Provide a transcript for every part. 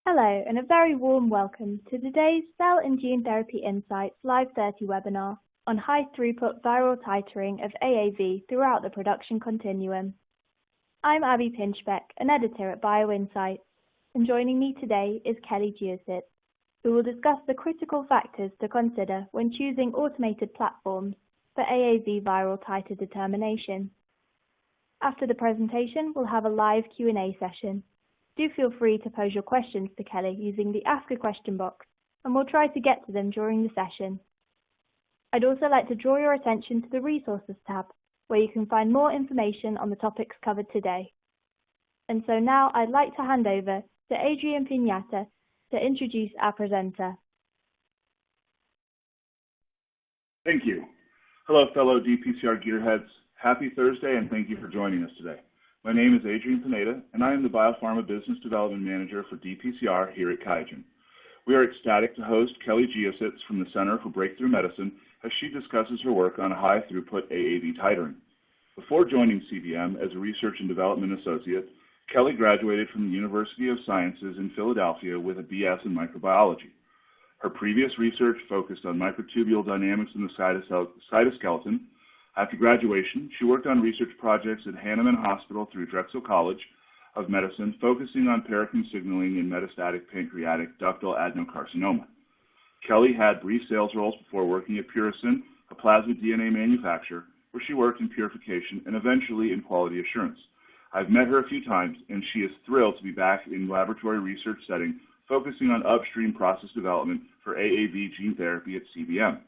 Hello, and a very warm welcome to today's Cell and Gene Therapy Insights Live 30 webinar on high-throughput viral titering of AAV throughout the production continuum. I'm Abby Pinchbeck, an editor at BioInsights, and joining me today is Kelly Geosits, who will discuss the critical factors to consider when choosing automated platforms for AAV viral titer determination. After the presentation, we'll have a live Q&A session. Do feel free to pose your questions to Kelly using the Ask a Question box, and we'll try to get to them during the session. I'd also like to draw your attention to the Resources tab, where you can find more information on the topics covered today. And so now I'd like to hand over to Adrian Piñata to introduce our presenter. Thank you. Hello, fellow dPCR gearheads. Happy Thursday, and thank you for joining us today. My name is Adrian Piñata, and I am the Biopharma Business Development Manager for dPCR here at QIAGEN. We are ecstatic to host Kelly Geosits from the Center for Breakthrough Medicine as she discusses her work on high-throughput AAV titering. Before joining CBM as a Research and Development Associate, Kelly graduated from the University of Sciences in Philadelphia with a BS in microbiology. Her previous research focused on microtubule dynamics in the cytoskeleton. After graduation, she worked on research projects at Hahnemann Hospital through Drexel College of Medicine, focusing on paracrine signaling in metastatic pancreatic ductal adenocarcinoma. Kelly had brief sales roles before working at Purison, a plasmid DNA manufacturer, where she worked in purification and eventually in quality assurance. I've met her a few times, and she is thrilled to be back in laboratory research setting, focusing on upstream process development for AAV gene therapy at CBM.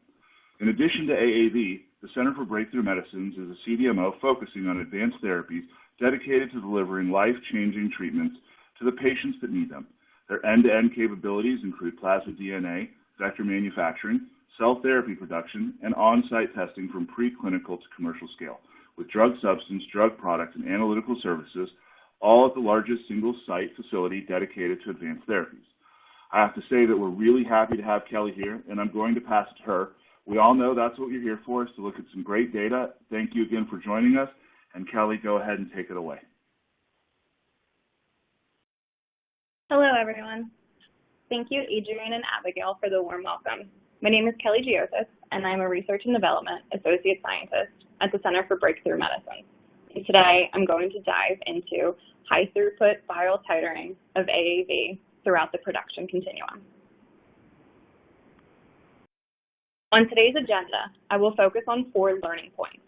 In addition to AAV, the Center for Breakthrough Medicines is a CDMO focusing on advanced therapies dedicated to delivering life-changing treatments to the patients that need them. Their end-to-end capabilities include plasmid DNA, vector manufacturing, cell therapy production, and on-site testing from preclinical to commercial scale, with drug substance, drug product, and analytical services, all at the largest single-site facility dedicated to advanced therapies. I have to say that we're really happy to have Kelly here, and I'm going to pass it to her. We all know that's what you're here for, is to look at some great data. Thank you again for joining us. And Kelly, go ahead and take it away. Hello, everyone. Thank you, Adrian and Abigail, for the warm welcome. My name is Kelly Geosits, and I'm a Research and Development Associate Scientist at the Center for Breakthrough Medicine. And today, I'm going to dive into high-throughput viral titering of AAV throughout the production continuum. On today's agenda, I will focus on 4 learning points.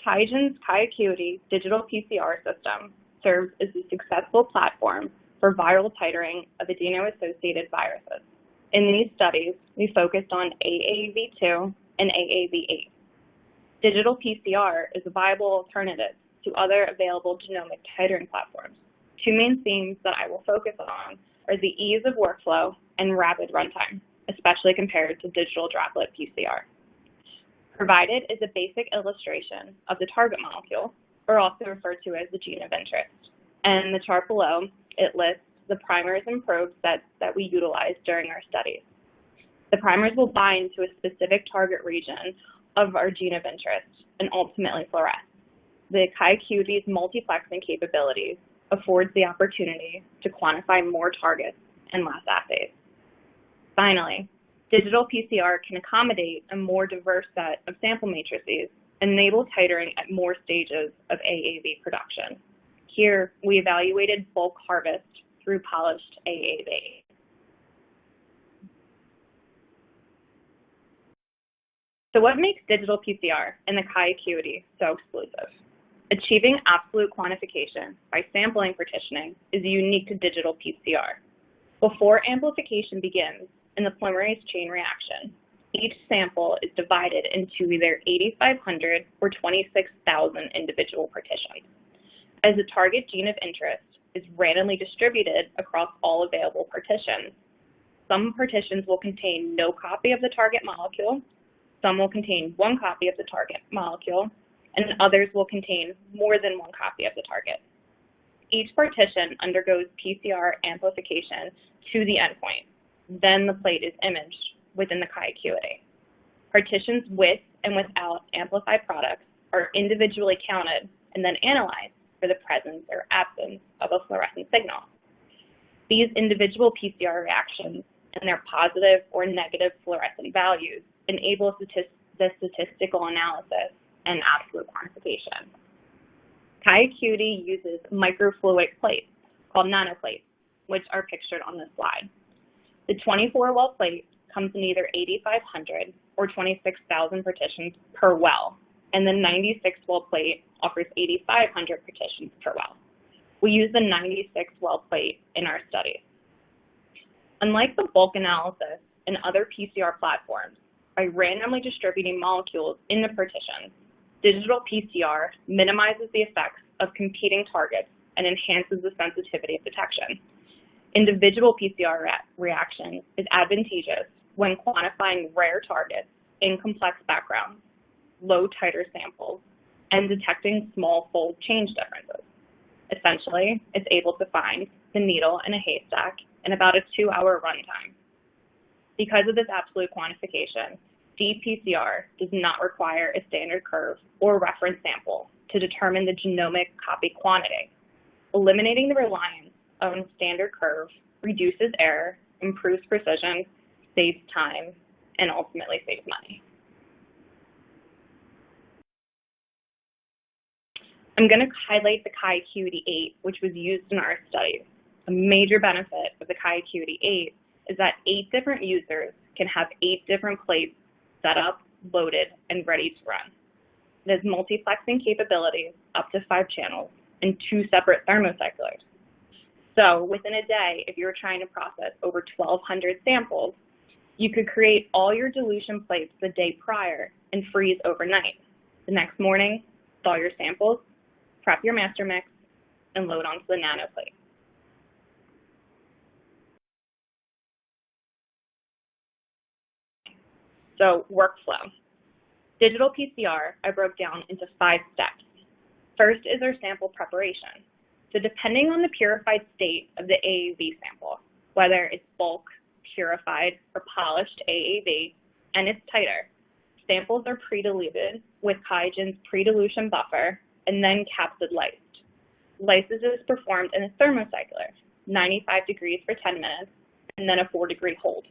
QIAGEN's QIAcuity digital PCR system serves as a successful platform for viral titering of adeno-associated viruses. In these studies, we focused on AAV2 and AAV8. Digital PCR is a viable alternative to other available genomic titering platforms. 2 main themes that I will focus on are the ease of workflow and rapid runtime, especially compared to digital droplet PCR. Provided is a basic illustration of the target molecule, or also referred to as the gene of interest. And in the chart below, it lists the primers and probes that we utilized during our studies. The primers will bind to a specific target region of our gene of interest and ultimately fluoresce. The QIAcuity's multiplexing capabilities affords the opportunity to quantify more targets in less assays. Finally, digital PCR can accommodate a more diverse set of sample matrices and enable titering at more stages of AAV production. Here, we evaluated bulk harvest through polished AAV. So what makes digital PCR and the QIAcuity so exclusive? Achieving absolute quantification by sampling partitioning is unique to digital PCR. Before amplification begins, in the polymerase chain reaction, each sample is divided into either 8,500 or 26,000 individual partitions. As the target gene of interest is randomly distributed across all available partitions, some partitions will contain no copy of the target molecule, some will contain 1 copy of the target molecule, and others will contain more than 1 copy of the target. Each partition undergoes PCR amplification to the endpoint. Then the plate is imaged within the QIAcuity. Partitions with and without amplified products are individually counted and then analyzed for the presence or absence of a fluorescent signal. These individual PCR reactions and their positive or negative fluorescent values enable the statistical analysis and absolute quantification. QIAcuity uses microfluidic plates called nanoplates, which are pictured on this slide. The 24-well plate comes in either 8,500 or 26,000 partitions per well, and the 96-well plate offers 8,500 partitions per well. We use the 96-well plate in our studies. Unlike the bulk analysis and other PCR platforms, by randomly distributing molecules into partitions, digital PCR minimizes the effects of competing targets and enhances the sensitivity of detection. Individual PCR reaction is advantageous when quantifying rare targets in complex backgrounds, low titer samples, and detecting small fold change differences. Essentially, it's able to find the needle in a haystack in about a 2-hour runtime. Because of this absolute quantification, dPCR does not require a standard curve or reference sample to determine the genomic copy quantity. Eliminating the reliance on standard curve reduces error, improves precision, saves time, and ultimately saves money. I'm going to highlight the QIAcuity 8, which was used in our studies. A major benefit of the QIAcuity 8 is that 8 different users can have 8 different plates set up, loaded, and ready to run. It has multiplexing capabilities up to 5 channels and 2 separate thermocyclers. So within a day, if you were trying to process over 1,200 samples, you could create all your dilution plates the day prior and freeze overnight. The next morning, thaw your samples, prep your master mix, and load onto the nanoplate. So workflow. Digital PCR I broke down into 5 steps. First is our sample preparation. So depending on the purified state of the AAV sample, whether it's bulk, purified, or polished AAV, and its titer, samples are pre-diluted with QIAGEN's pre-dilution buffer and then capsid lysed. Lysis is performed in a thermocycler, 95 degrees for 10 minutes, and then a 4-degree hold.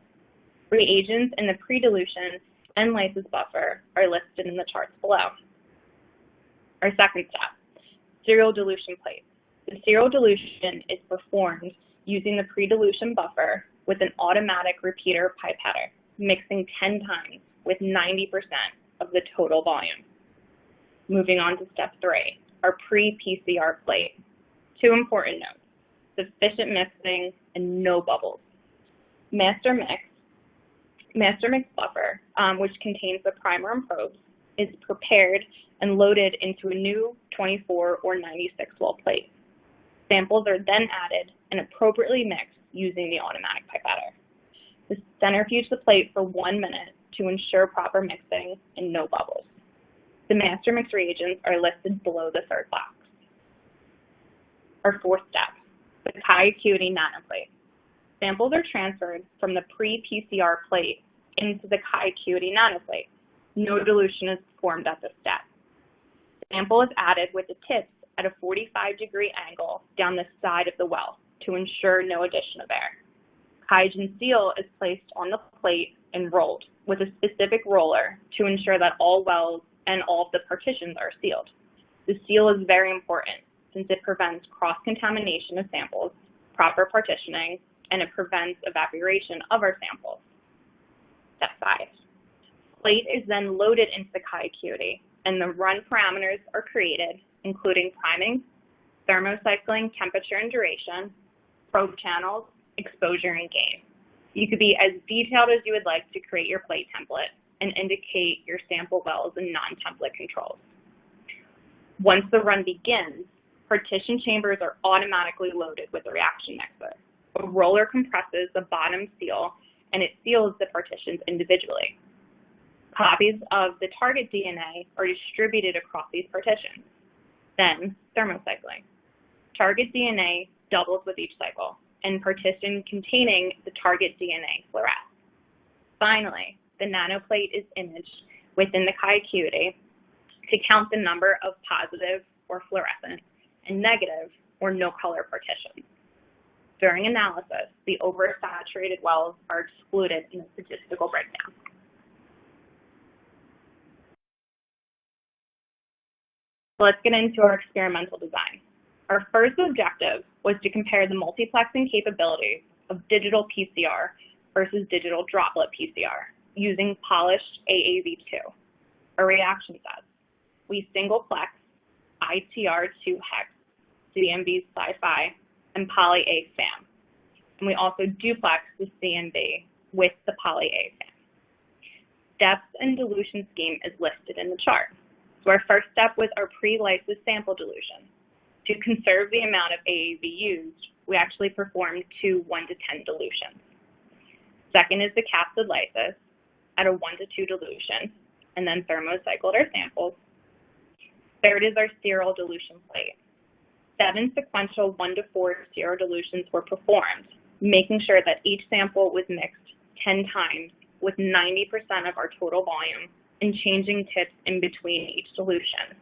Reagents in the pre-dilution and lysis buffer are listed in the charts below. Our second step, serial dilution plate. The serial dilution is performed using the pre-dilution buffer with an automatic repeater pipetter, mixing 10 times with 90% of the total volume. Moving on to step 3, our pre-PCR plate. 2 important notes, sufficient mixing and no bubbles. Master mix buffer, which contains the primer and probes, is prepared and loaded into a new 24 or 96-well plate. Samples are then added and appropriately mixed using the automatic pipetter. Centrifuge the plate for 1 minute to ensure proper mixing and no bubbles. The master mix reagents are listed below the third box. Our fourth step, the QIAcuity nanoplate. Samples are transferred from the pre-PCR plate into the QIAcuity nanoplate. No dilution is performed at this step. The sample is added with the tips at a 45-degree angle down the side of the well to ensure no addition of air. QIAGEN seal is placed on the plate and rolled with a specific roller to ensure that all wells and all of the partitions are sealed. The seal is very important since it prevents cross-contamination of samples, proper partitioning, and it prevents evaporation of our samples. Step 5. Plate is then loaded into the QIAcuity, and the run parameters are created, including priming, thermocycling, temperature and duration, probe channels, exposure, and gain. You could be as detailed as you would like to create your plate template and indicate your sample wells and non-template controls. Once the run begins, partition chambers are automatically loaded with a reaction mixer. A roller compresses the bottom seal and it seals the partitions individually. Copies of the target DNA are distributed across these partitions. Then, thermocycling. Target DNA doubles with each cycle, and partition containing the target DNA fluoresce. Finally, the nanoplate is imaged within the QIAcuity to count the number of positive or fluorescent and negative or no color partitions. During analysis, the oversaturated wells are excluded in the statistical breakdown. So let's get into our experimental design. Our first objective was to compare the multiplexing capabilities of digital PCR versus digital droplet PCR using polished AAV2, a reaction set. We single-plex ITR2 hex, CMV sci-fi, and poly-A SAM. And we also duplex the CMV with the poly-A SAM. Depth and dilution scheme is listed in the chart. So our first step was our pre-lysis sample dilution. To conserve the amount of AAV used, we actually performed two 1:10 dilutions. Second is the capsid lysis at a 1:2 dilution, and then thermocycled our samples. Third is our serial dilution plate. 7 sequential 1:4 serial dilutions were performed, making sure that each sample was mixed 10 times with 90% of our total volume and changing tips in between each dilution.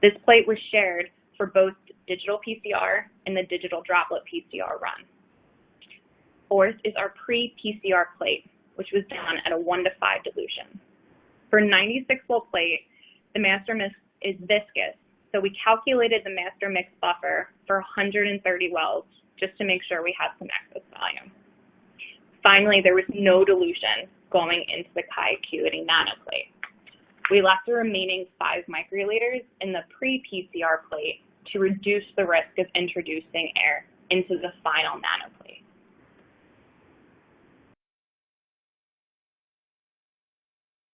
This plate was shared for both digital PCR and the digital droplet PCR run. Fourth is our pre-PCR plate, which was done at a 1:5 dilution. For 96-well plate, the master mix is viscous, so we calculated the master mix buffer for 130 wells just to make sure we had some excess volume. Finally, there was no dilution going into the QI-Acuity nanoplate. We left the remaining 5 microliters in the pre-PCR plate to reduce the risk of introducing air into the final nanoplate.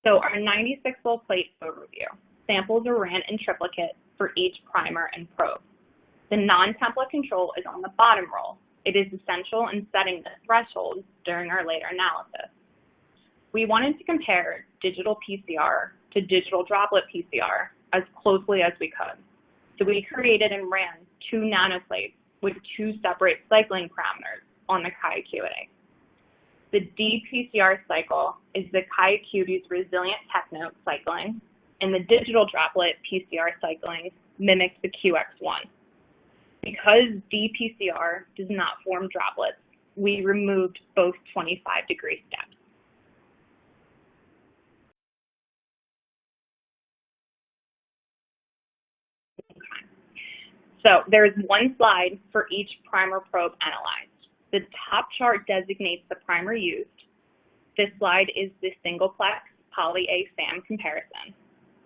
So our 96-well plate overview. Samples are ran in triplicate for each primer and probe. The non-template control is on the bottom roll. It is essential in setting the threshold during our later analysis. We wanted to compare digital PCR to digital droplet PCR as closely as we could. So we created and ran 2 nanoplates with 2 separate cycling parameters on the QI-Acuity. The dPCR cycle is the QI-Acuity's resilient technote cycling, and the digital droplet PCR cycling mimics the QX1. Because dPCR does not form droplets, we removed both 25-degree steps. So there's one slide for each primer probe analyzed. The top chart designates the primer used. This slide is the single-plex poly-A SAM comparison.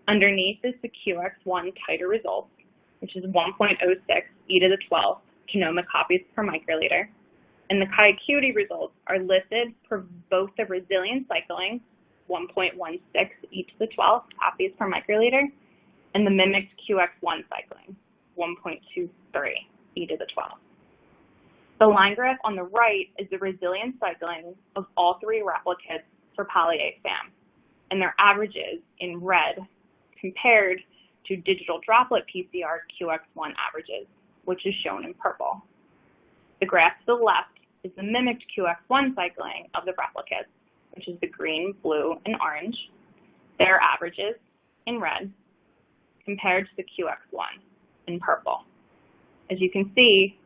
Underneath is the QX1 titer results, which is 1.06 e to the 12th genomic copies per microliter. And the QI-Acuity results are listed for both the resilient cycling, 1.16 e to the 12th copies per microliter, and the mimicked QX1 cycling, 1.23 e to the 12th. The line graph on the right is the resilient cycling of all 3 replicates for poly-A SAM, and their averages in red compared to digital droplet PCR QX1 averages, which is shown in purple. The graph to the left is the mimicked QX1 cycling of the replicates, which is the green, blue, and orange. Their averages in red compared to the QX1 in purple. As you can see,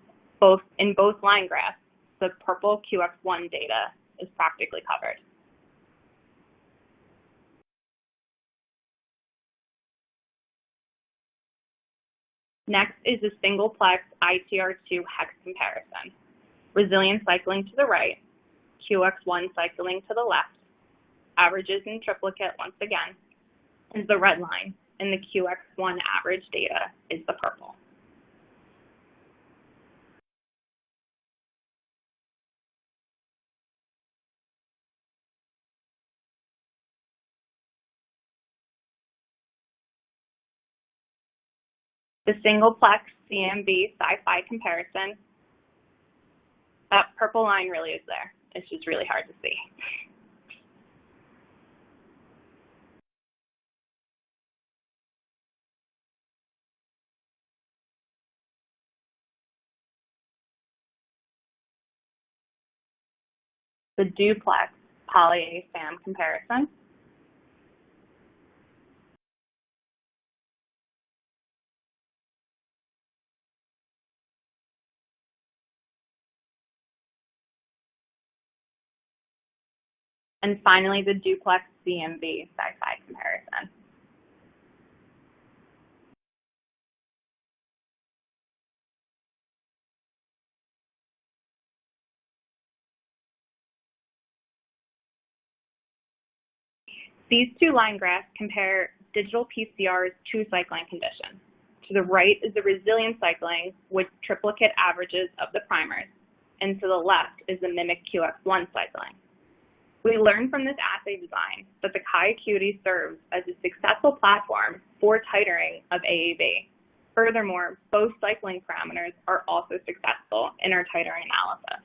in both line graphs, the purple QX1 data is practically covered. Next is the single-plex ITR2 hex comparison. Resilient cycling to the right, QX1 cycling to the left, averages in triplicate once again, is the red line, and the QX1 average data is the purple. The single-plex CMV sci-fi comparison, that purple line really is there. It's just really hard to see. The duplex poly-A SAM comparison, and finally the duplex CMV sci-fi comparison. These two line graphs compare digital PCR's two cycling conditions. To the right is the resilient cycling with triplicate averages of the primers, and to the left is the mimic QX1 cycling. We learned from this assay design that the QIAcuity serves as a successful platform for titering of AAV. Furthermore, both cycling parameters are also successful in our titering analysis.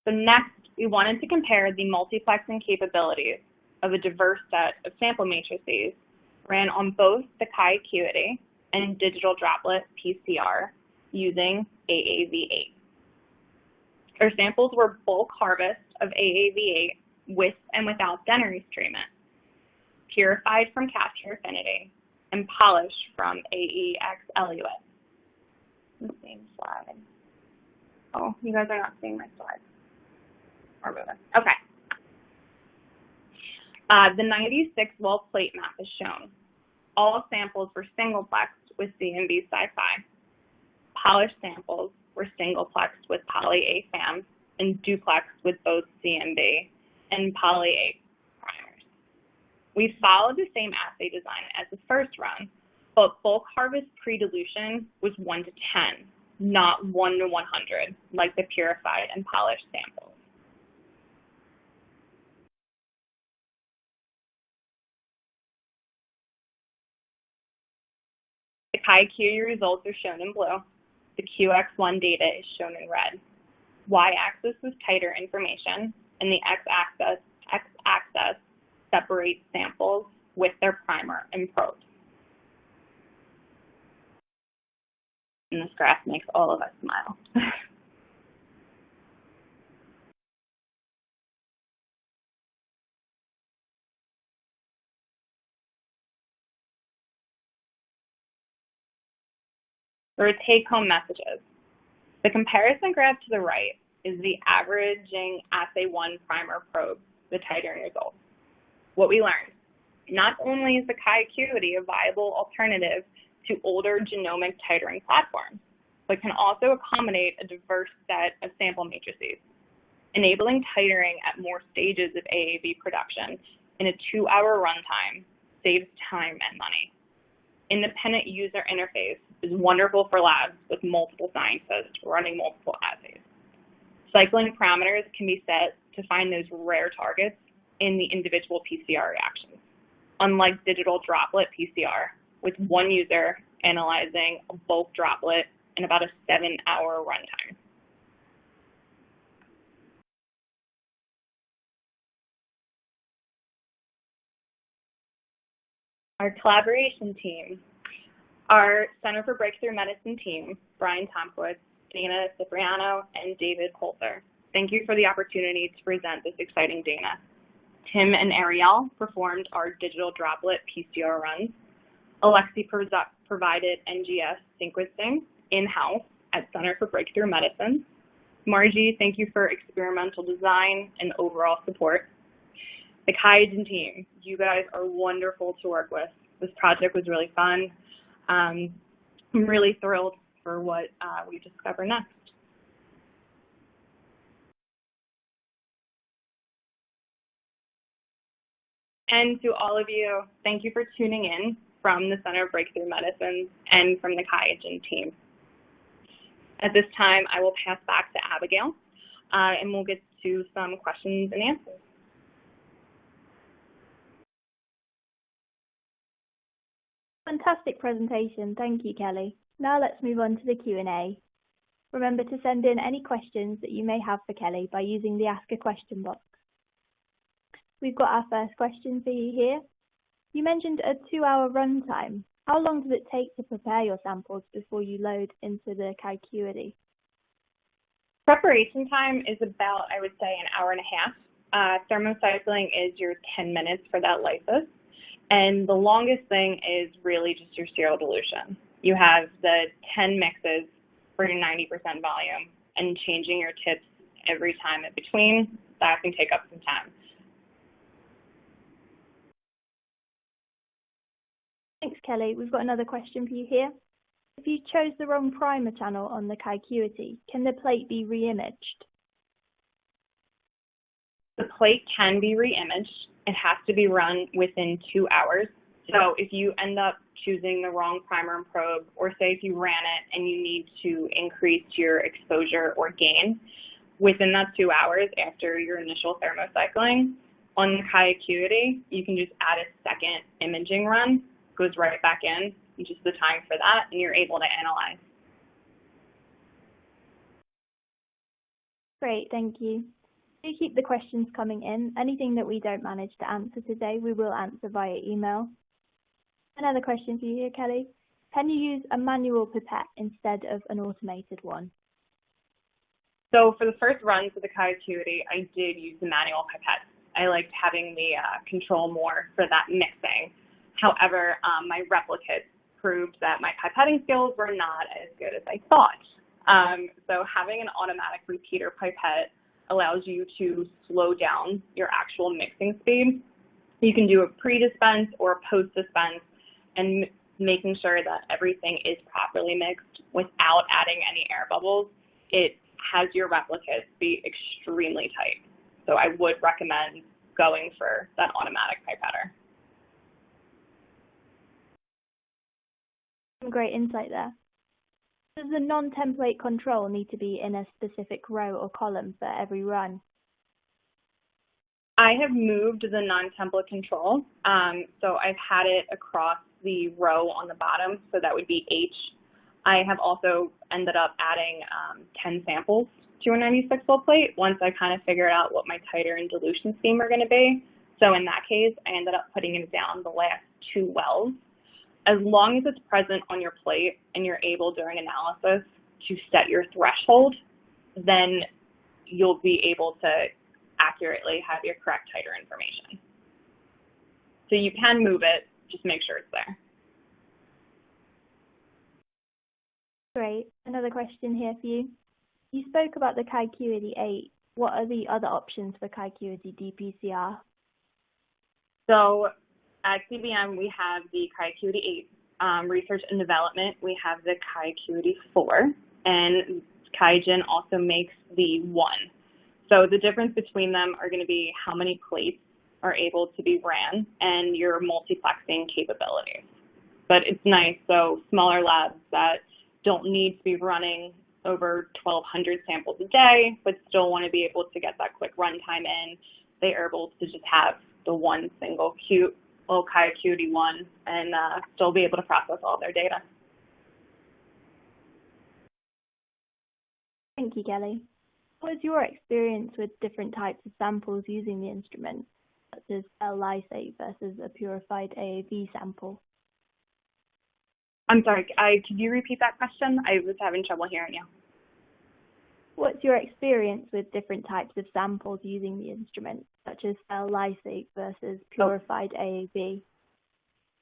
So next, we wanted to compare the multiplexing capabilities of a diverse set of sample matrices ran on both the QIAcuity and digital droplet PCR using AAV8. Our samples were bulk harvest of AAV8 with and without Dennery's treatment, purified from capture affinity, and polished from AEX eluate. The same slide. Oh, you guys are not seeing my slides. Okay. The 96-well plate map is shown. All samples were single-plexed with CMV sci-fi. Polished samples were single-plexed with poly-A-FAM and duplexed with both CMV and poly-A primers. We followed the same assay design as the first run, but bulk harvest pre-dilution was 1 to 10, not 1 to 100, like the purified and polished samples. The QIAcuity results are shown in blue. The QX1 data is shown in red. Y-axis was titer information, and the x-axis separates samples with their primer and probes. And this graph makes all of us smile. There are take-home messages. The comparison graph to the right is the averaging assay 1 primer probe, the titering results. What we learned, not only is the QIAcuity a viable alternative to older genomic titering platforms, but can also accommodate a diverse set of sample matrices, enabling titering at more stages of AAV production in a 2-hour runtime saves time and money. Independent user interface is wonderful for labs with multiple scientists running multiple assays. Cycling parameters can be set to find those rare targets in the individual PCR reactions, unlike digital droplet PCR, with one user analyzing a bulk droplet in about a 7-hour runtime. Our collaboration team, our Center for Breakthrough Medicine team, Brian Tomkowitz, Dana Cipriano, and David Holzer. Thank you for the opportunity to present this exciting data. Tim and Ariel performed our digital droplet PCR runs. Alexi provided NGS sequencing in-house at Center for Breakthrough Medicine. Margie, thank you for experimental design and overall support. The QIAgen team, you guys are wonderful to work with. This project was really fun. I'm really thrilled for what we discover next. And to all of you, thank you for tuning in from the Center of Breakthrough Medicine and from the QIAgen team. At this time, I will pass back to Abigail, and we'll get to some questions and answers. Fantastic presentation. Thank you, Kelly. Now let's move on to the Q&A. Remember to send in any questions that you may have for Kelly by using the Ask a Question box. We've got our first question for you here. You mentioned a 2-hour runtime. How long does it take to prepare your samples before you load into the QIAcuity? Preparation time is about, I would say, an hour and a half. Thermocycling is your 10 minutes for that lysis. And the longest thing is really just your serial dilution. You have the 10 mixes for your 90% volume, and changing your tips every time in between, that can take up some time. Thanks, Kelly. We've got another question for you here. If you chose the wrong primer channel on the Kiacuity, can the plate be re-imaged? The plate can be re-imaged. It has to be run within 2 hours. So if you end up choosing the wrong primer and probe, or say if you ran it and you need to increase your exposure or gain, within that 2 hours after your initial thermocycling, on the Kiacuity, you can just add a second imaging run, goes right back in, just the time for that, and you're able to analyze. Great, thank you. Do keep the questions coming in. Anything that we don't manage to answer today, we will answer via email. Another question for you here, Kelly. Can you use a manual pipette instead of an automated one? So for the first runs of the Kiacuity, I did use the manual pipette. I liked having the control more for that mixing. However, my replicates proved that my pipetting skills were not as good as I thought. So having an automatic repeater pipette allows you to slow down your actual mixing speed. You can do a pre-dispense or a post-dispense, and making sure that everything is properly mixed without adding any air bubbles. It has your replicates be extremely tight. So I would recommend going for that automatic pipetter. Some great insight there. Does the non-template control need to be in a specific row or column for every run? I have moved the non-template control. So I've had it across the row on the bottom, so that would be H. I have also ended up adding 10 samples to a 96-well plate once I kind of figured out what my titer and dilution scheme are going to be. So in that case, I ended up putting it down the last 2 wells. As long as it's present on your plate and you're able during analysis to set your threshold, then you'll be able to accurately have your correct titer information. So you can move it, just make sure it's there. Great. Another question here for you. You spoke about the Kiacuity 8. What are the other options for Kiacuity DPCR? So at CBM, we have the Kiacuity 8. Research and development, we have the Kiacuity 4. And Qiagen also makes the 1. So the difference between them are going to be how many plates are able to be ran and your multiplexing capabilities. But it's nice, so smaller labs that don't need to be running over 1,200 samples a day, but still want to be able to get that quick runtime in, they are able to just have the one single cute little Kiacuity 1 and still be able to process all their data. Thank you, Kelly. What is your experience with different types of samples using the instrument, such as cell lysate versus a purified AAV sample? I'm sorry, could you repeat that question? I was having trouble hearing you. What's your experience with different types of samples using the instrument, such as cell lysate versus purified AAV?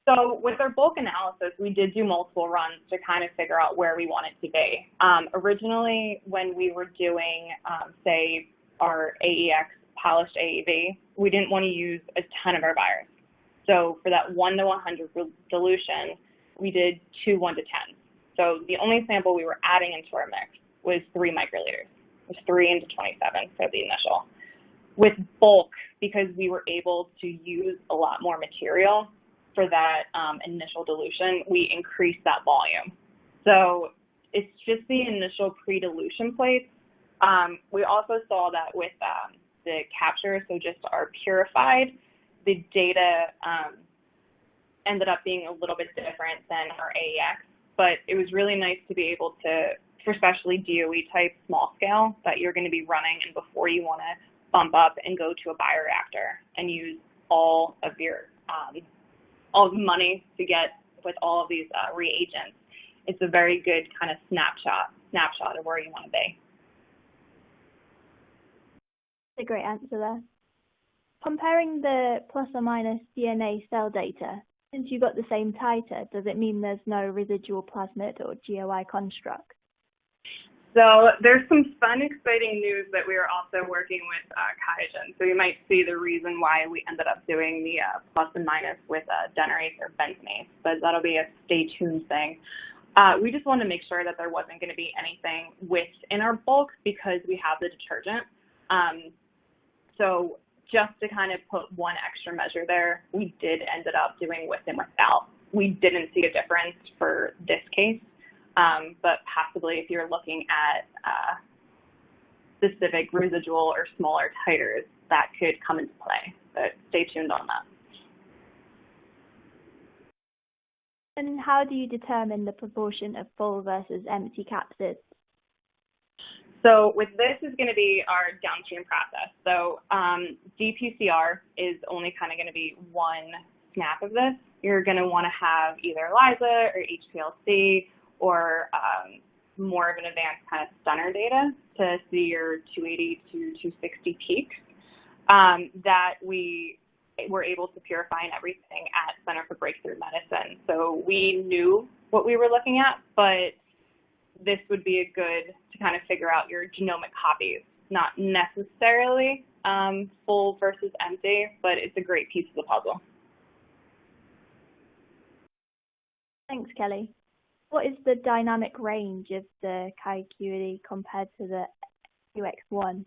So with our bulk analysis, we did do multiple runs to kind of figure out where we want it to be. Originally, when we were doing, say, our AEX polished AAV, we didn't want to use a ton of our virus. So for that 1 to 100 dilution, we did 2 1 to 10. So the only sample we were adding into our mix was 3 microliters. It was 3 into 27 for the initial. With bulk, because we were able to use a lot more material for that initial dilution, we increased that volume. So it's just the initial pre-dilution plates. We also saw that with the capture, so just our purified, the data ended up being a little bit different than our AEX, but it was really nice to be able to, for especially DOE type small scale that you're going to be running, and before you want to bump up and go to a bioreactor and use all of your all the money to get with all of these reagents. It's a very good kind of snapshot of where you want to be. That's a great answer there. Comparing the plus or minus DNA cell data, since you got the same titer, does it mean there's no residual plasmid or GOI construct? So there's some fun, exciting news that we are also working with QIAGEN. So you might see the reason why we ended up doing the plus and minus with denarase or bentonase, but that'll be a stay tuned thing. We just wanted to make sure that there wasn't going to be anything within our bulk because we have the detergent. So just to kind of put one extra measure there, we did ended up doing with and without. We didn't see a difference for this case. But possibly if you're looking at specific residual or smaller titers, that could come into play. But stay tuned on that. And how do you determine the proportion of full versus empty capsids? So with this is going to be our downstream process. So dPCR is only kind of going to be one snap of this. You're going to want to have either ELISA or HPLC or more of an advanced kind of stunner data to see your 280 to 260 peaks that we were able to purify and everything at Center for Breakthrough Medicine. So we knew what we were looking at, but this would be a good to kind of figure out your genomic copies, not necessarily full versus empty, but it's a great piece of the puzzle. Thanks, Kelly. What is the dynamic range of the QIAcuity compared to the QX1?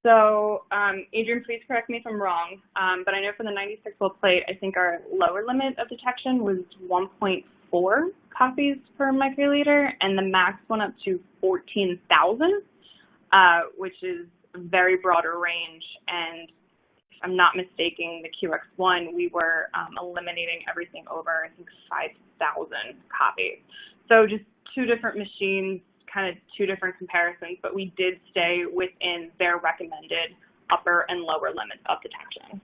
So, Adrian, please correct me if I'm wrong, but I know for the 96-well plate, I think our lower limit of detection was 1.4 copies per microliter, and the max went up to 14,000, which is a very broader range. And if I'm not mistaken, the QX1, we were eliminating everything over, I think, 5,000 copies. So just two different machines, kind of two different comparisons, but we did stay within their recommended upper and lower limits of detection.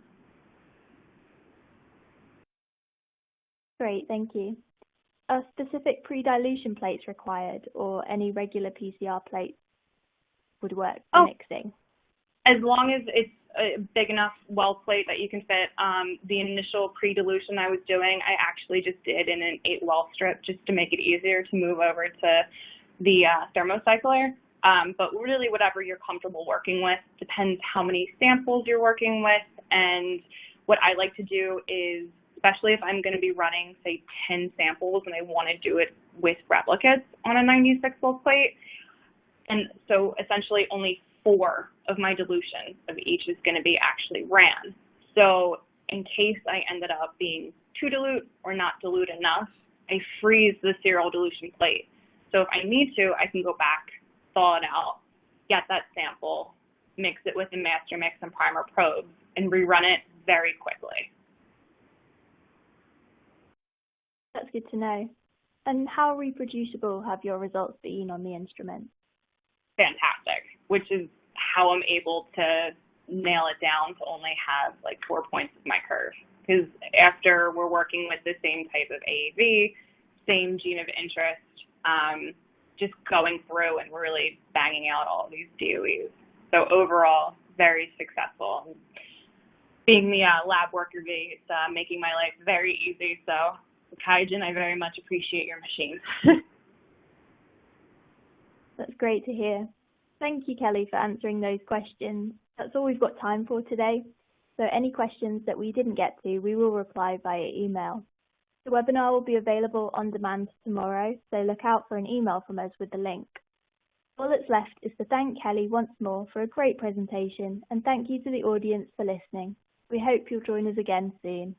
Great, thank you. Are specific pre-dilution plates required, or any regular PCR plates would work for mixing? As long as it's a big enough well plate that you can fit. The initial pre-dilution I was doing, I actually just did in an 8-well strip just to make it easier to move over to the thermocycler. But really whatever you're comfortable working with, depends how many samples you're working with. And what I like to do is, especially if I'm going to be running, say, 10 samples and I want to do it with replicates on a 96-well plate. And so essentially only 4 of my dilution of each is going to be actually ran. So in case I ended up being too dilute or not dilute enough, I freeze the serial dilution plate. So if I need to, I can go back, thaw it out, get that sample, mix it with a master mix and primer probes, and rerun it very quickly. That's good to know. And how reproducible have your results been on the instrument? Fantastic, which is how I'm able to nail it down to only have like 4 points of my curve. Because after we're working with the same type of AAV, same gene of interest, just going through and really banging out all these DOEs. So overall, very successful. Being the lab worker bee, it's making my life very easy. So QIAGEN, I very much appreciate your machines. That's great to hear. Thank you, Kelly, for answering those questions. That's all we've got time for today. So any questions that we didn't get to, we will reply via email. The webinar will be available on demand tomorrow, so look out for an email from us with the link. All that's left is to thank Kelly once more for a great presentation, and thank you to the audience for listening. We hope you'll join us again soon.